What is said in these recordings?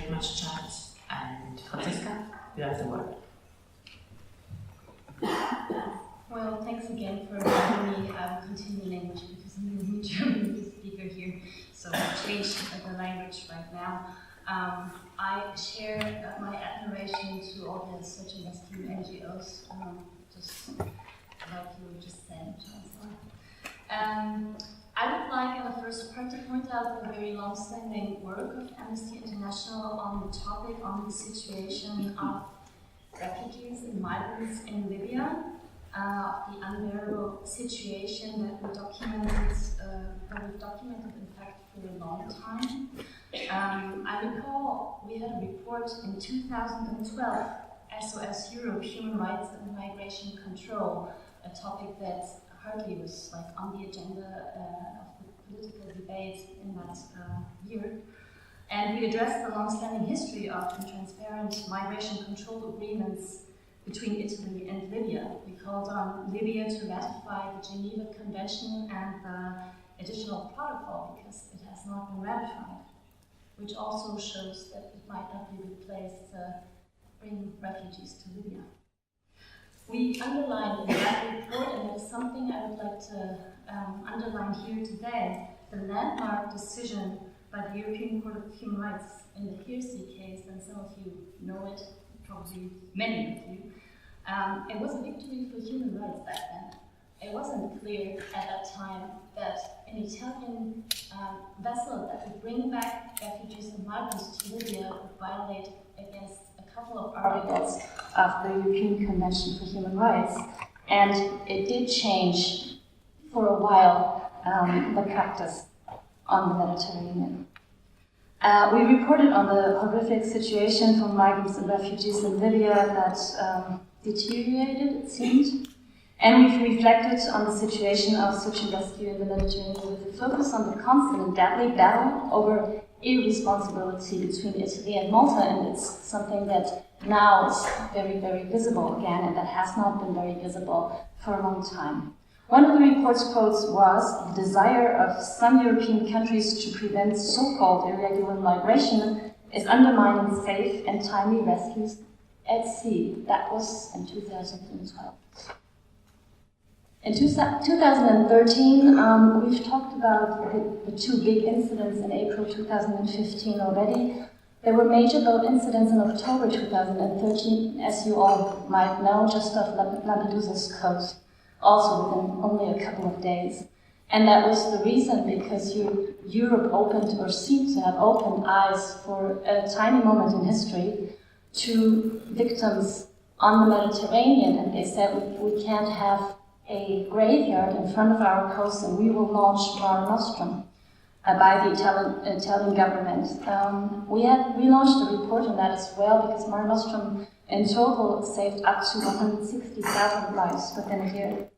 very much chat. And Franziska, you have the word. Well, thanks again for having me continue language because I'm the German speaker here, so I'll change the language right now. I share my admiration to all the search and rescue NGOs, just like you were just saying, Chancellor. I would like in the first part to point out the very long-standing work of Amnesty International on the topic on the situation of refugees and migrants in Libya, the unbearable situation that we documented in fact for a long time. I recall we had a report in 2012, SOS Europe, Human Rights and Migration Control, a topic that hardly was on the agenda of the political debate in that year. And we addressed the long-standing history of transparent migration control agreements between Italy and Libya. We called on Libya to ratify the Geneva Convention and the additional protocol because it has not been ratified, which also shows that it might not be replaced bringing refugees to Libya. We underlined in that report, and it's something I would like to underline here today, the landmark decision by the European Court of Human Rights in the Piercy case, and some of you know it, probably many of you. It was a victory for human rights back then. It wasn't clear at that time that an Italian vessel that would bring back refugees and migrants to Libya would violate against a couple of articles of the European Convention for Human Rights. And it did change for a while the practice on the Mediterranean. We reported on the horrific situation for migrants and refugees in Libya that deteriorated, it seemed. And we've reflected on the situation of search and rescue in the Mediterranean with a focus on the constant and deadly battle over irresponsibility between Italy and Malta, and it's something that now is very, very visible again, and that has not been very visible for a long time. One of the report's quotes was, "The desire of some European countries to prevent so-called irregular migration is undermining safe and timely rescues at sea." That was in 2012. In 2013, we've talked about the two big incidents in April 2015 already. There were major boat incidents in October 2013, as you all might know, just off Lampedusa's coast, also within only a couple of days. And that was the reason because Europe opened, or seemed to have opened eyes for a tiny moment in history to victims on the Mediterranean, and they said we can't have a graveyard in front of our coast, and we will launch Mare Nostrum by the Italian government. We launched a report on that as well, because Mare Nostrum in total saved up to 160,000 lives within a year.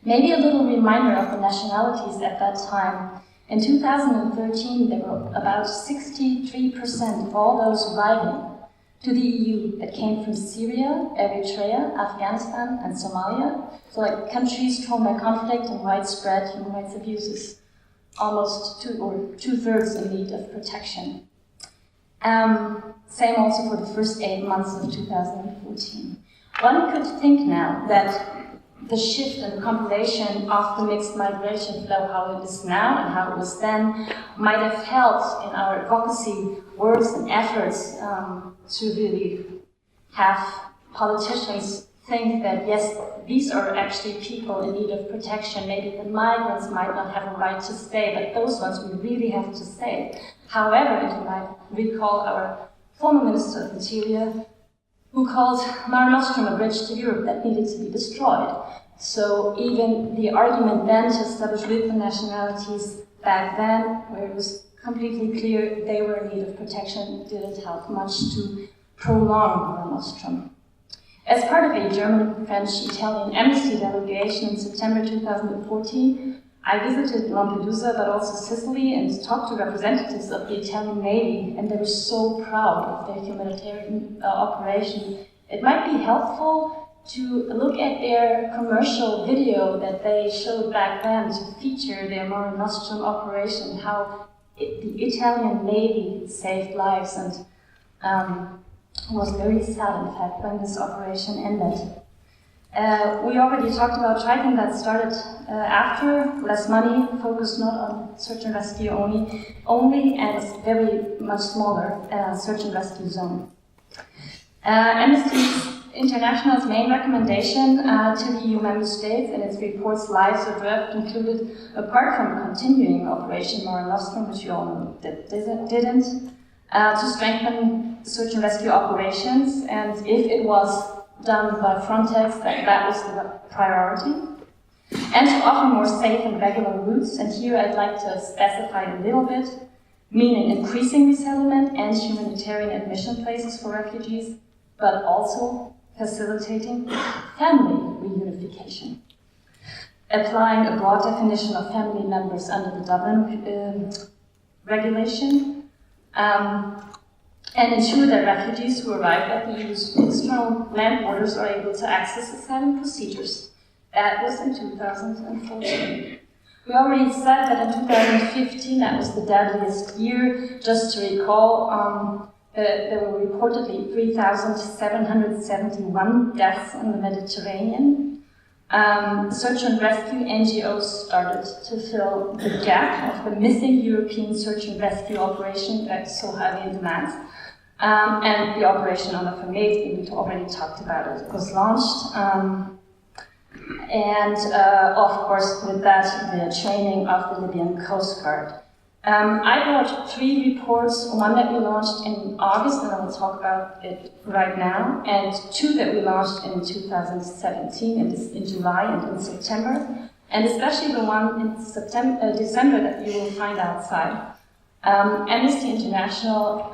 Maybe a little reminder of the nationalities at that time. In 2013, there were about 63% of all those arriving to the EU that came from Syria, Eritrea, Afghanistan, and Somalia. So countries torn by conflict and widespread human rights abuses. Almost two-thirds in need of protection. Same also for the first 8 months of 2014. One could think now that the shift and the compilation of the mixed migration flow, how it is now and how it was then, might have helped in our advocacy works and efforts to really have politicians think that, yes, these are actually people in need of protection. Maybe the migrants might not have a right to stay, but those ones we really have to stay. However, it might recall our former Minister of Interior, who called Mare Nostrum a bridge to Europe that needed to be destroyed. So even the argument then to establish Lisbon nationalities back then, where it was completely clear they were in need of protection, didn't help much to prolong Mare Nostrum. As part of a German, French, Italian Amnesty delegation in September 2014, I visited Lampedusa, but also Sicily, and talked to representatives of the Italian Navy, and they were so proud of their humanitarian operation. It might be helpful to look at their commercial video that they showed back then to feature their Mare Nostrum operation, how the Italian Navy saved lives and was very sad, in fact, when this operation ended. We already talked about Triton that started after, less money, focused not on search and rescue only and was very much smaller search and rescue zone. Amnesty International's main recommendation to the EU member states in its report's Lives or Draft included, apart from continuing Operation Mare Nostrum, which you all know didn't, to strengthen search and rescue operations, and if it was done by Frontex, that was the priority, and to offer more safe and regular routes, and here I'd like to specify a little bit, meaning increasing resettlement and humanitarian admission places for refugees, but also facilitating family reunification. Applying a broad definition of family members under the Dublin regulation, and ensure that refugees who arrive at the EU's external land borders are able to access asylum procedures. That was in 2014. We already said that in 2015, that was the deadliest year. Just to recall, there were reportedly 3,771 deaths in the Mediterranean. Search and rescue NGOs started to fill the gap of the missing European search and rescue operation that's so highly in demand. And the operation on the Vermeet, we already talked about it, was launched. Of course, with that, the training of the Libyan Coast Guard. I brought 3 reports, one that we launched in August, and I will talk about it right now, and 2 that we launched in 2017, in July and in September, and especially the one in December that you will find outside. Amnesty International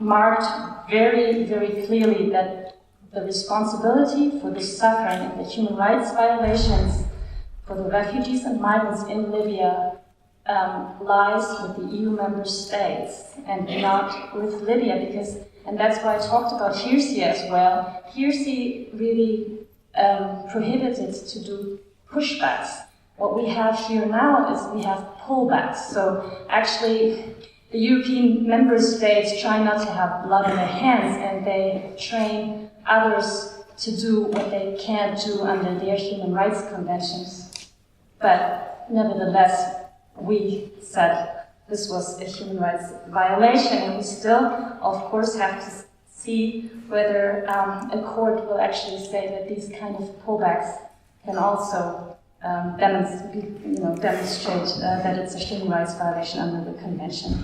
marked very, very clearly that the responsibility for the suffering and the human rights violations for the refugees and migrants in Libya lies with the EU member states and not with Libya, because, and that's why I talked about Hirsi as well. Hirsi really prohibited to do pushbacks. What we have here now is we have pullbacks. So actually, the European member states try not to have blood on their hands, and they train others to do what they can't do under their human rights conventions. But nevertheless, we said this was a human rights violation, and we still, of course, have to see whether a court will actually say that these kind of pullbacks can also demonstrate that it's a human rights violation under the convention.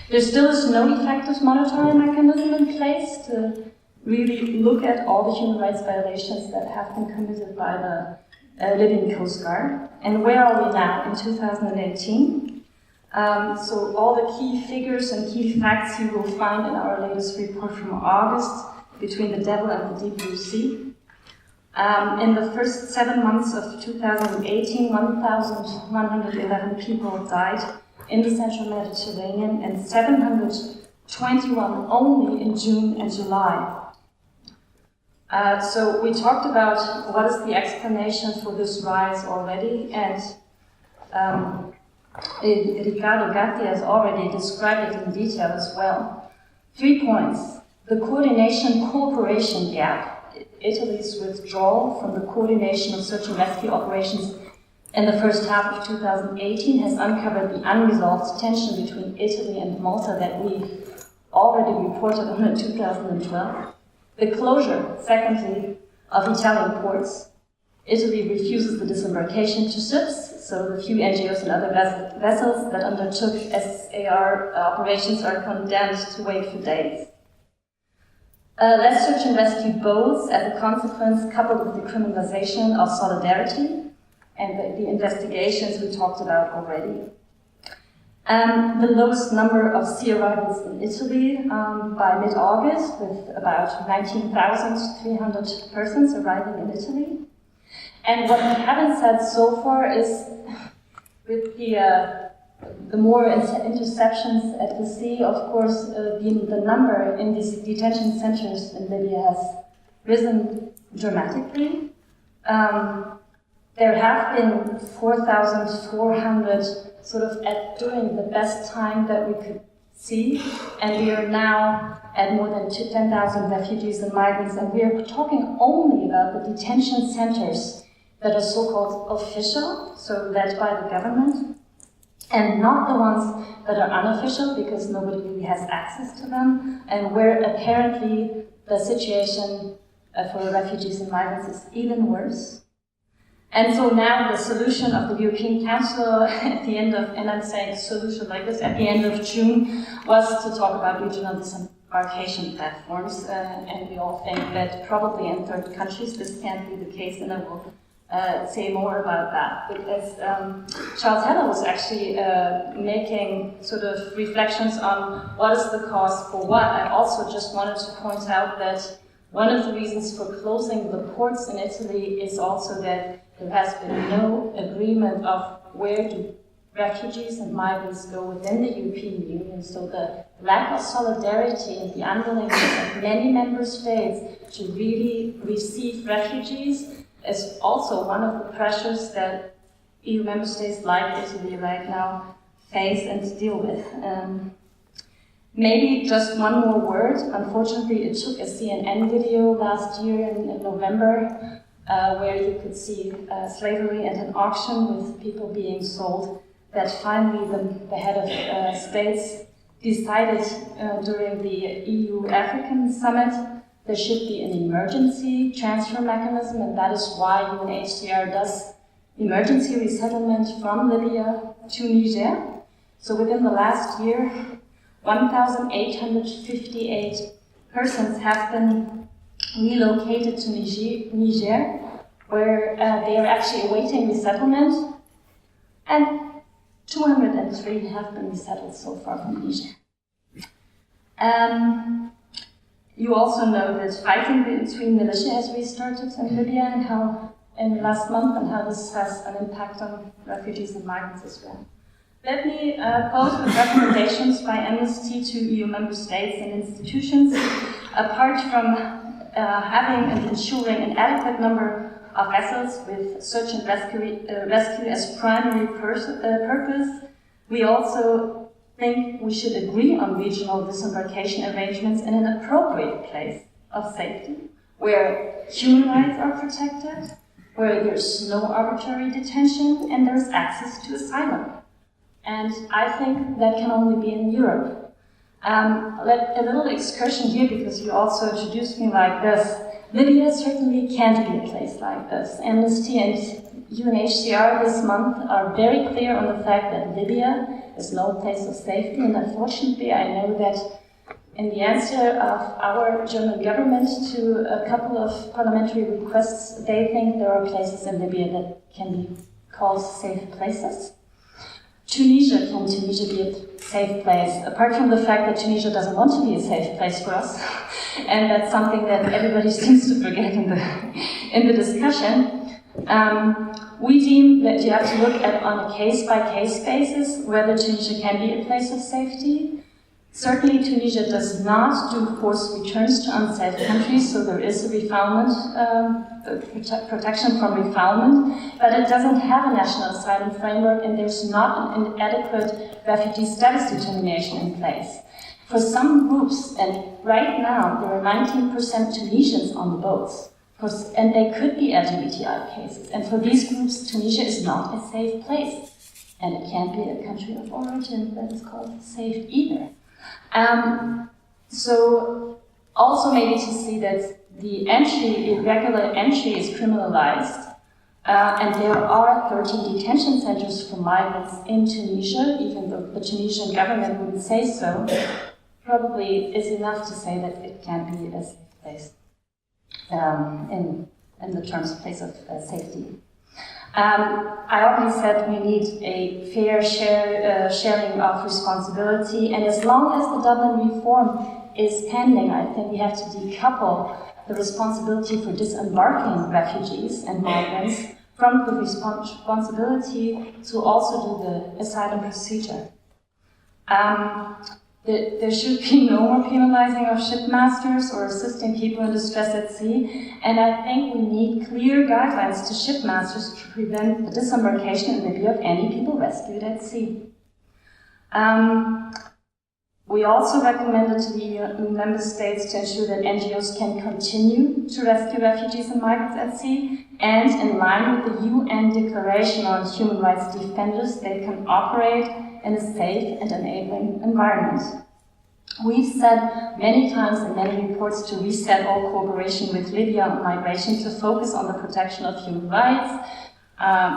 There still is no effective monitoring mechanism in place to really look at all the human rights violations that have been committed by the Libyan Coast Guard. And where are we now in 2018? So all the key figures and key facts you will find in our latest report from August, Between the Devil and the Deep Blue Sea. In the first 7 months of 2018, 1,111 people died in the central Mediterranean and 721 only in June and July. So we talked about what is the explanation for this rise already, and Ricardo Gatti has already described it in detail as well. 3 points. The coordination-cooperation gap. Italy's withdrawal from the coordination of search and rescue operations in the first half of 2018 has uncovered the unresolved tension between Italy and Malta that we already reported on in 2012. The closure, secondly, of Italian ports. Italy refuses the disembarkation to ships, so the few NGOs and other vessels that undertook SAR operations are condemned to wait for days. Less search and rescue boats as a consequence, coupled with the criminalization of solidarity and the investigations we talked about already. The lowest number of sea arrivals in Italy by mid-August, with about 19,300 persons arriving in Italy. And what we haven't said so far is, with the more interceptions at the sea, of course, the number in these detention centers in Libya has risen dramatically. there have been 4,400 sort of during the best time that we could see, and we are now at more than 10,000 refugees and migrants, and we are talking only about the detention centers that are so-called official, so led by the government, and not the ones that are unofficial, because nobody really has access to them, and where apparently the situation for refugees and migrants is even worse. And so now the solution of the European Council at the end of, and I'm saying solution like this, at the end of June, was to talk about regional disembarkation platforms, and we all think that probably in third countries this can't be the case, and I will say more about that, because Charles Heller was actually making sort of reflections on what is the cost for what. I also just wanted to point out that one of the reasons for closing the ports in Italy is also that there has been no agreement of where do refugees and migrants go within the European Union. So the lack of solidarity and the unwillingness of many member states to really receive refugees is also one of the pressures that EU member states like Italy right now face and deal with. Maybe just one more word. Unfortunately, it took a CNN video last year in November where you could see slavery at an auction with people being sold, that finally the head of states decided during the EU-African summit there should be an emergency transfer mechanism, and that is why UNHCR does emergency resettlement from Libya to Niger. So within the last year, 1,858 persons have been relocated to Niger, where they are actually awaiting resettlement, and 203 have been resettled so far from Niger. You also know that fighting between militia has restarted in Libya, and how in last month, and how this has an impact on refugees and migrants as well. Let me close with recommendations by Amnesty to EU member states and institutions. Apart from having and ensuring an adequate number of vessels with search and rescue as primary purpose, we also think we should agree on regional disembarkation arrangements in an appropriate place of safety, where human rights are protected, where there's no arbitrary detention, and there's access to asylum. And I think that can only be in Europe. A little excursion here, because you also introduced me like this. Libya certainly can't be a place like this. Amnesty and UNHCR this month are very clear on the fact that Libya is no place of safety, and unfortunately I know that in the answer of our German government to a couple of parliamentary requests, they think there are places in Libya that can be called safe places. Can Tunisia be a safe place? Apart from the fact that Tunisia doesn't want to be a safe place for us, and that's something that everybody seems to forget in the discussion, we deem that you have to look at on a case-by-case basis whether Tunisia can be a place of safety. Certainly, Tunisia does not do forced returns to unsafe countries, so there is a refoulement, protection from refoulement, but it doesn't have a national asylum framework, and there's not an adequate refugee status determination in place. For some groups, and right now there are 19% Tunisians on the boats, and they could be LGBTI cases, and for these groups, Tunisia is not a safe place, and it can't be a country of origin that is called safe either. So also maybe to see that the irregular entry is criminalized, and there are 13 detention centers for migrants in Tunisia, even though the Tunisian government wouldn't say so, probably is enough to say that it can't be a safe place in the terms of place of safety. I already said we need a fair sharing of responsibility, and as long as the Dublin reform is pending, I think we have to decouple the responsibility for disembarking refugees and migrants from the responsibility to also do the asylum procedure. There should be no more penalizing of shipmasters or assisting people in distress at sea, and I think we need clear guidelines to shipmasters to prevent the disembarkation in Libya of any people rescued at sea. We also recommended to the EU member states to ensure that NGOs can continue to rescue refugees and migrants at sea, and in line with the UN Declaration on Human Rights Defenders, they can operate in a safe and enabling environment. We've said many times in many reports to reset all cooperation with Libya on migration to focus on the protection of human rights,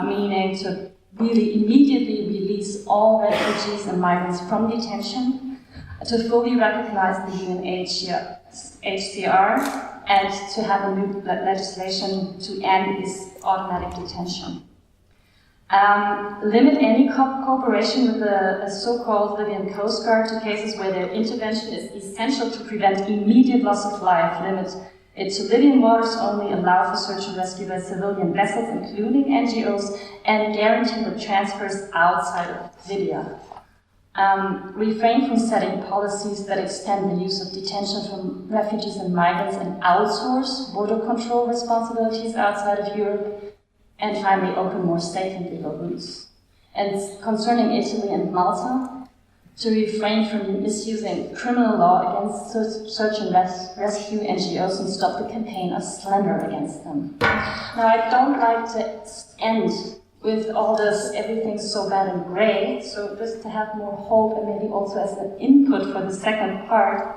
meaning to really immediately release all refugees and migrants from detention, to fully recognize the UNHCR, and to have a new legislation to end this automatic detention. Limit any cooperation with the so-called Libyan Coast Guard to cases where their intervention is essential to prevent immediate loss of life. Limit it to Libyan waters only, allow for search and rescue by civilian vessels, including NGOs, and guarantee the transfers outside of Libya. Refrain from setting policies that extend the use of detention from refugees and migrants and outsource border control responsibilities outside of Europe. And finally, open more safe and legal routes. And concerning Italy and Malta, to refrain from misusing criminal law against search and rescue NGOs and stop the campaign of slander against them. Now, I don't like to end with all this, everything's so bad and gray, so just to have more hope and maybe also as an input for the second part,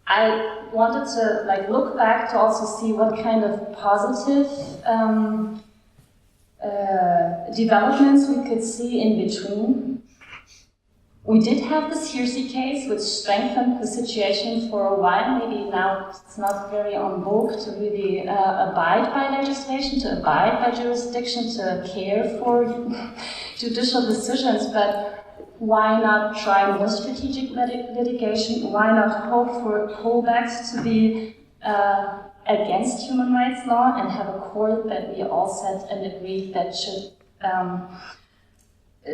I wanted to look back to also see what kind of positive developments we could see in between. We did have the Searcy case, which strengthened the situation for a while. Maybe now it's not very en vogue to really abide by legislation, to abide by jurisdiction, to care for judicial decisions, but why not try more strategic litigation? Why not hope for pullbacks to be against human rights law and have a court that we all set and agreed that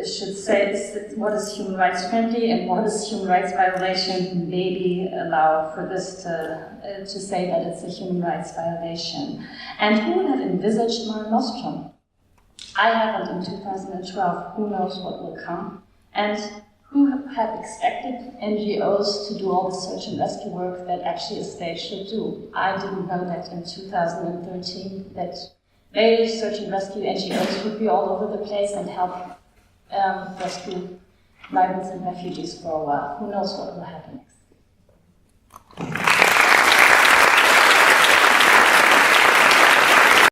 should say what is human rights friendly and what is human rights violation, maybe allow for this to say that it's a human rights violation. And who would have envisaged Mare Nostrum? I haven't in 2012. Who knows what will come? And who had expected NGOs to do all the search and rescue work that actually a state should do? I didn't know that in 2013, that various search and rescue NGOs would be all over the place and help rescue migrants and refugees for a while. Who knows what will happen?